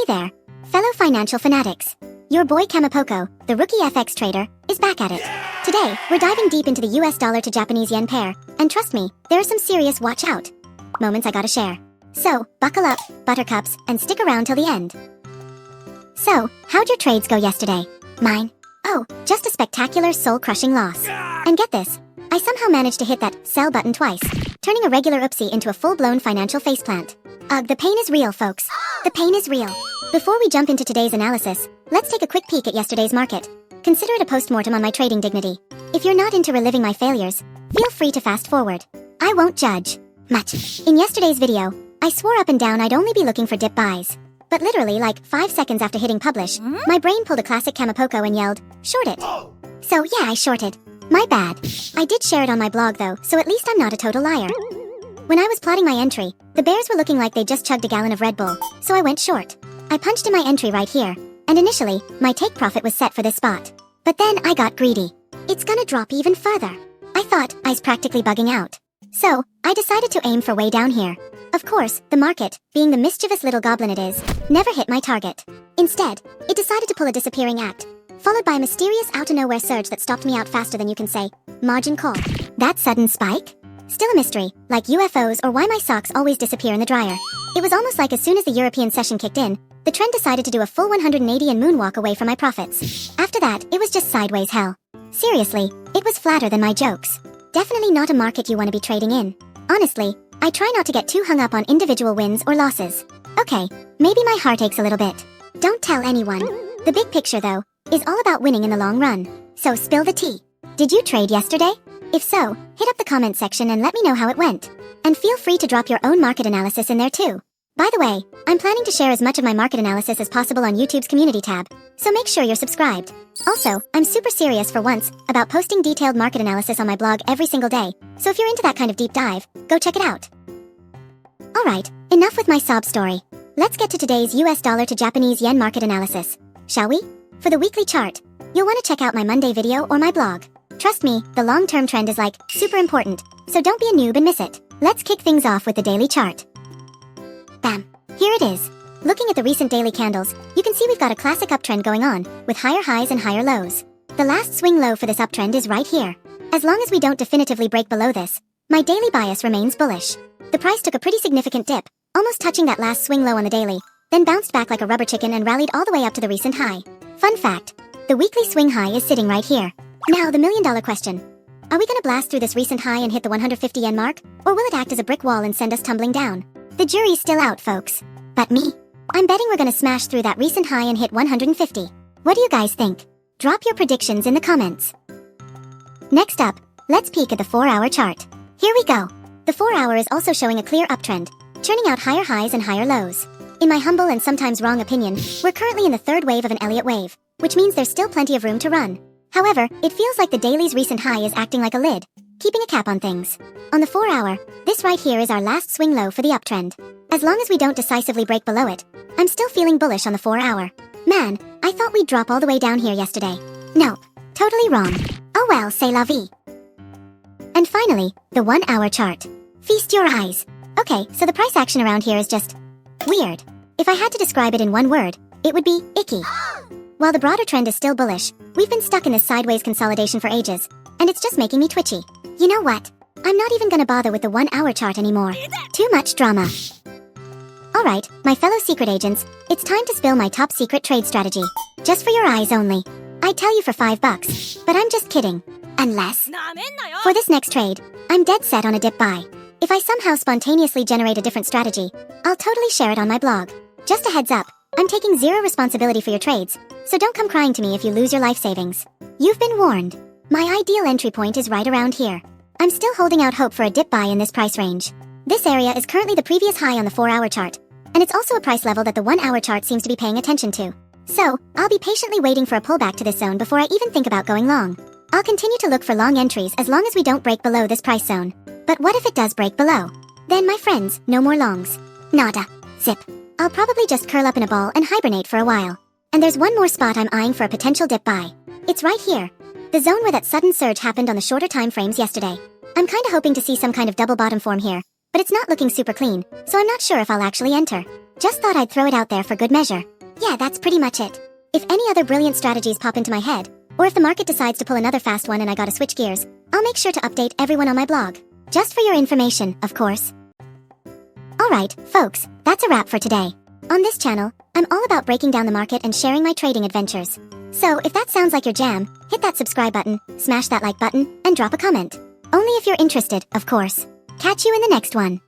Hey there, fellow financial fanatics. Your boy Kamapoko, the rookie FX trader, is back at it. Today, we're diving deep into the US dollar to Japanese yen pair, and trust me, there are some serious watch out moments I gotta share. So, buckle up, buttercups, and stick around till the end. So, how'd your trades go yesterday? Mine? Oh, just a spectacular soul-crushing loss. And get this, I somehow managed to hit that sell button twice, turning a regular oopsie into a full-blown financial faceplant. Ugh, the pain is real, folks. The pain is real. Before we jump into today's analysis, let's take a quick peek at yesterday's market. Consider it a post-mortem on my trading dignity. If you're not into reliving my failures, feel free to fast forward. I won't judge much. In yesterday's video, I swore up and down I'd only be looking for dip buys. But literally, like 5 seconds after hitting publish, my brain pulled a classic Kamapoko and yelled, "Short it." So yeah, I shorted. My bad. I did share it on my blog though, so at least I'm not a total liar. When I was plotting my entry, the bears were looking like they just chugged a gallon of Red Bull, so I went short. I punched in my entry right here, and initially, my take profit was set for this spot. But then I got greedy. It's gonna drop even further. I thought I was practically bugging out. So, I decided to aim for way down here. Of course, the market, being the mischievous little goblin it is, never hit my target. Instead, it decided to pull a disappearing act, followed by a mysterious out-of-nowhere surge that stopped me out faster than you can say, margin call. That sudden spike? Still a mystery, like UFOs or why my socks always disappear in the dryer. It was almost like as soon as the European session kicked in, the trend decided to do a full 180 and moonwalk away from my profits. After that, it was just sideways hell. Seriously, it was flatter than my jokes. Definitely not a market you want to be trading in. Honestly, I try not to get too hung up on individual wins or losses. Okay, maybe my heart aches a little bit. Don't tell anyone. The big picture though, is all about winning in the long run. So spill the tea. Did you trade yesterday? If so, hit up the comment section and let me know how it went. And feel free to drop your own market analysis in there too. By the way, I'm planning to share as much of my market analysis as possible on YouTube's community tab, so make sure you're subscribed. Also, I'm super serious for once about posting detailed market analysis on my blog every single day, so if you're into that kind of deep dive, go check it out. Alright, enough with my sob story. Let's get to today's US dollar to Japanese yen market analysis, shall we? For the weekly chart, you'll want to check out my Monday video or my blog. Trust me, the long-term trend is like, super important, so don't be a noob and miss it. Let's kick things off with the daily chart. Bam! Here it is. Looking at the recent daily candles, you can see we've got a classic uptrend going on, with higher highs and higher lows. The last swing low for this uptrend is right here. As long as we don't definitively break below this, my daily bias remains bullish. The price took a pretty significant dip, almost touching that last swing low on the daily, then bounced back like a rubber chicken and rallied all the way up to the recent high. Fun fact, the weekly swing high is sitting right here. Now, the million-dollar question. Are we gonna blast through this recent high and hit the 150 yen mark, or will it act as a brick wall and send us tumbling down? The jury's still out, folks. But me? I'm betting we're gonna smash through that recent high and hit 150. What do you guys think? Drop your predictions in the comments. Next up, let's peek at the 4-hour chart. Here we go. The 4-hour is also showing a clear uptrend, churning out higher highs and higher lows. In my humble and sometimes wrong opinion, we're currently in the third wave of an Elliott wave, which means there's still plenty of room to run. However, it feels like the daily's recent high is acting like a lid, keeping a cap on things. On the 4-hour, this right here is our last swing low for the uptrend. As long as we don't decisively break below it, I'm still feeling bullish on the 4-hour. Man, I thought we'd drop all the way down here yesterday. Nope, totally wrong. Oh well, c'est la vie. And finally, the 1-hour chart. Feast your eyes. Okay, so the price action around here is just weird. If I had to describe it in one word, it would be icky. While the broader trend is still bullish, we've been stuck in this sideways consolidation for ages, and it's just making me twitchy. You know what? I'm not even gonna bother with the 1-hour chart anymore. Too much drama. Alright, my fellow secret agents, it's time to spill my top secret trade strategy. Just for your eyes only. I'd tell you for $5, but I'm just kidding. Unless... For this next trade, I'm dead set on a dip buy. If I somehow spontaneously generate a different strategy, I'll totally share it on my blog. Just a heads up, I'm taking zero responsibility for your trades, so don't come crying to me if you lose your life savings. You've been warned. My ideal entry point is right around here. I'm still holding out hope for a dip buy in this price range. This area is currently the previous high on the 4-hour chart, and it's also a price level that the 1-hour chart seems to be paying attention to. So, I'll be patiently waiting for a pullback to this zone before I even think about going long. I'll continue to look for long entries as long as we don't break below this price zone. But what if it does break below? Then, my friends, no more longs. Nada. Zip. I'll probably just curl up in a ball and hibernate for a while. And there's one more spot I'm eyeing for a potential dip buy. It's right here. The zone where that sudden surge happened on the shorter time frames yesterday. I'm kinda hoping to see some kind of double bottom form here, but it's not looking super clean, so I'm not sure if I'll actually enter. Just thought I'd throw it out there for good measure. Yeah, that's pretty much it. If any other brilliant strategies pop into my head, or if the market decides to pull another fast one and I gotta switch gears, I'll make sure to update everyone on my blog. Just for your information, of course. Alright, folks, that's a wrap for today. On this channel, I'm all about breaking down the market and sharing my trading adventures. So if that sounds like your jam, hit that subscribe button, smash that like button, and drop a comment. Only if you're interested, of course. Catch you in the next one.